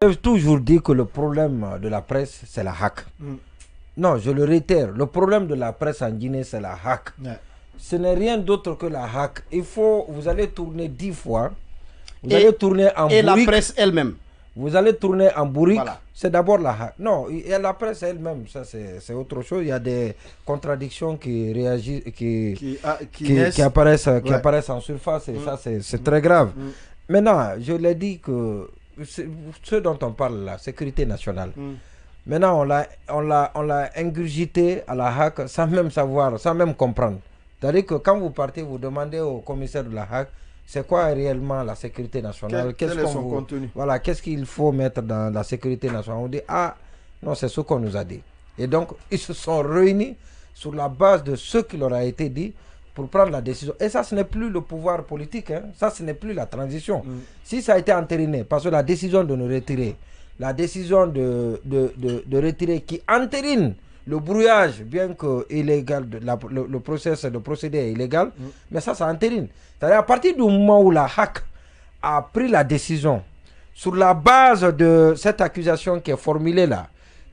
J'ai toujours dit que le problème de la presse, c'est la hack. Non, je le réitère. Le problème de la presse en Guinée, c'est la hack. Ce n'est rien d'autre que la hack. Vous allez tourner 10 fois. Vous allez tourner en bourrique. Et la presse elle-même. Vous allez tourner en bourrique. Voilà. C'est d'abord la hack. Non, il y a la presse elle-même. Ça, c'est autre chose. Il y a des contradictions qui réagissent, qui apparaissent en surface. Et ça, c'est très grave. Maintenant, je l'ai dit que ce dont on parle, la sécurité nationale. Maintenant, on l'a ingurgité à la hack sans même savoir, sans même comprendre. C'est-à-dire que quand vous partez, vous demandez au commissaire de la hack, c'est quoi réellement la sécurité nationale? Quel est son contenu? Voilà, qu'est-ce qu'il faut mettre dans la sécurité nationale? On dit, ah, non, c'est ce qu'on nous a dit. Et donc, ils se sont réunis sur la base de ce qui leur a été dit pour prendre la décision. Et ça, ce n'est plus le pouvoir politique, hein. Ça, ce n'est plus la transition. Si ça a été entériné, parce que la décision de nous retirer, la décision de retirer qui entérine le brouillage, bien que illégal, le procédé est illégal, mais ça entérine. C'est-à-dire à partir du moment où la hack a pris la décision, sur la base de cette accusation qui est formulée là,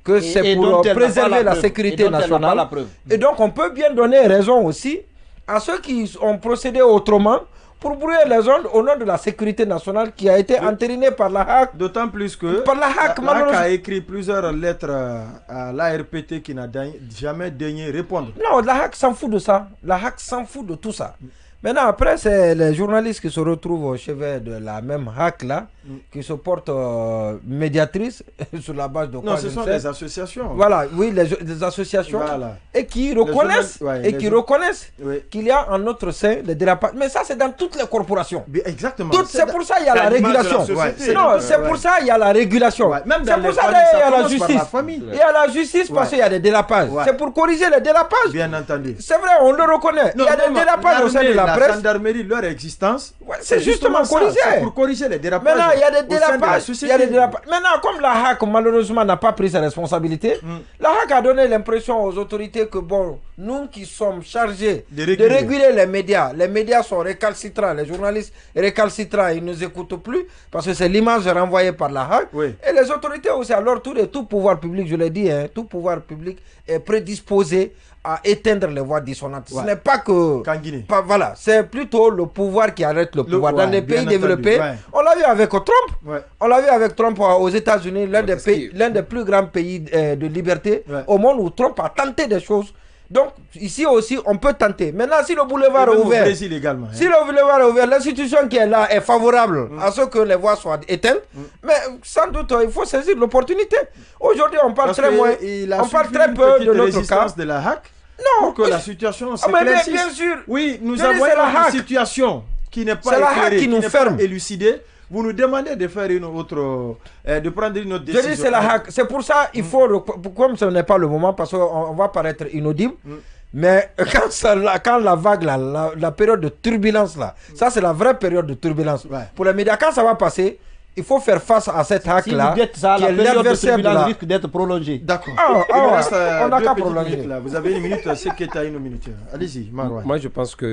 que c'est pour préserver la sécurité nationale, et donc on peut bien donner raison aussi à ceux qui ont procédé autrement pour brouiller les ondes au nom de la sécurité nationale qui a été entérinée par la hack. D'autant plus que par la hack a écrit plusieurs lettres à l'ARPT qui n'a jamais daigné répondre. Non, la hack s'en fout de ça. La hack s'en fout de tout ça. Maintenant, après, c'est les journalistes qui se retrouvent au chevet de la même hack là, qui se portent médiatrices sur la base de quoi? Non, ce sont les associations. Voilà, oui, les associations. Voilà. Et qui reconnaissent, qu'il y a en notre sein des dérapages. Mais ça, c'est dans toutes les corporations. Exactement. C'est pour ça qu'il y a la régulation. Non, c'est pour ça qu'il y a la régulation. C'est pour ça qu'il y a la justice. Il y a la justice parce qu'il y a des dérapages. C'est pour corriger les dérapages. Bien entendu. C'est vrai, on le reconnaît. Il y a des dérapages au sein de la presse. La gendarmerie, leur existence, c'est justement corriger. C'est pour corriger les dérapages. Maintenant, il y a des dérapages. Maintenant, comme la hack, malheureusement, n'a pas pris ses responsabilités, la hack a donné l'impression aux autorités que, bon, nous qui sommes chargés de réguler les médias sont récalcitrants, les journalistes récalcitrants, ils ne nous écoutent plus, parce que c'est l'image renvoyée par la hack. Et les autorités aussi, alors tout pouvoir public, je l'ai dit, hein, tout pouvoir public est prédisposé à éteindre les voix dissonantes. Ce n'est pas que... Voilà, c'est plutôt le pouvoir qui arrête le pouvoir. Dans les pays développés, on l'a vu avec Trump. On l'a vu avec Trump aux États-Unis, l'un des plus grands pays de liberté au monde, où Trump a tenté des choses. Donc, ici aussi, on peut tenter. Maintenant, si le boulevard est ouvert, si le boulevard est ouvert, l'institution qui est là est favorable à ce que les voix soient éteintes, mais sans doute, il faut saisir l'opportunité. Aujourd'hui, on parle très moins, on parle très peu de notre cas. De la hack. Non, pour que la situation s'éclaircisse. Bien sûr. Oui, nous avons une situation qui n'est pas éclairée, qui n'est pas élucidée. Vous nous demandez de faire une autre, de prendre une autre décision. Je dis c'est la hack. C'est pour ça il faut, comme ce n'est pas le moment, parce qu'on va paraître inaudible. Mais quand la vague, la période de turbulence là, ça c'est la vraie période de turbulence. Pour les médias, quand ça va passer, il faut faire face à cette hack là. Si vous dites ça, la période de turbulence risque d'être prolongée. D'accord. On n'a qu'à prolonger. Vous avez une minute, c'est que tu as une minute. Allez-y, Marouane. Moi je pense que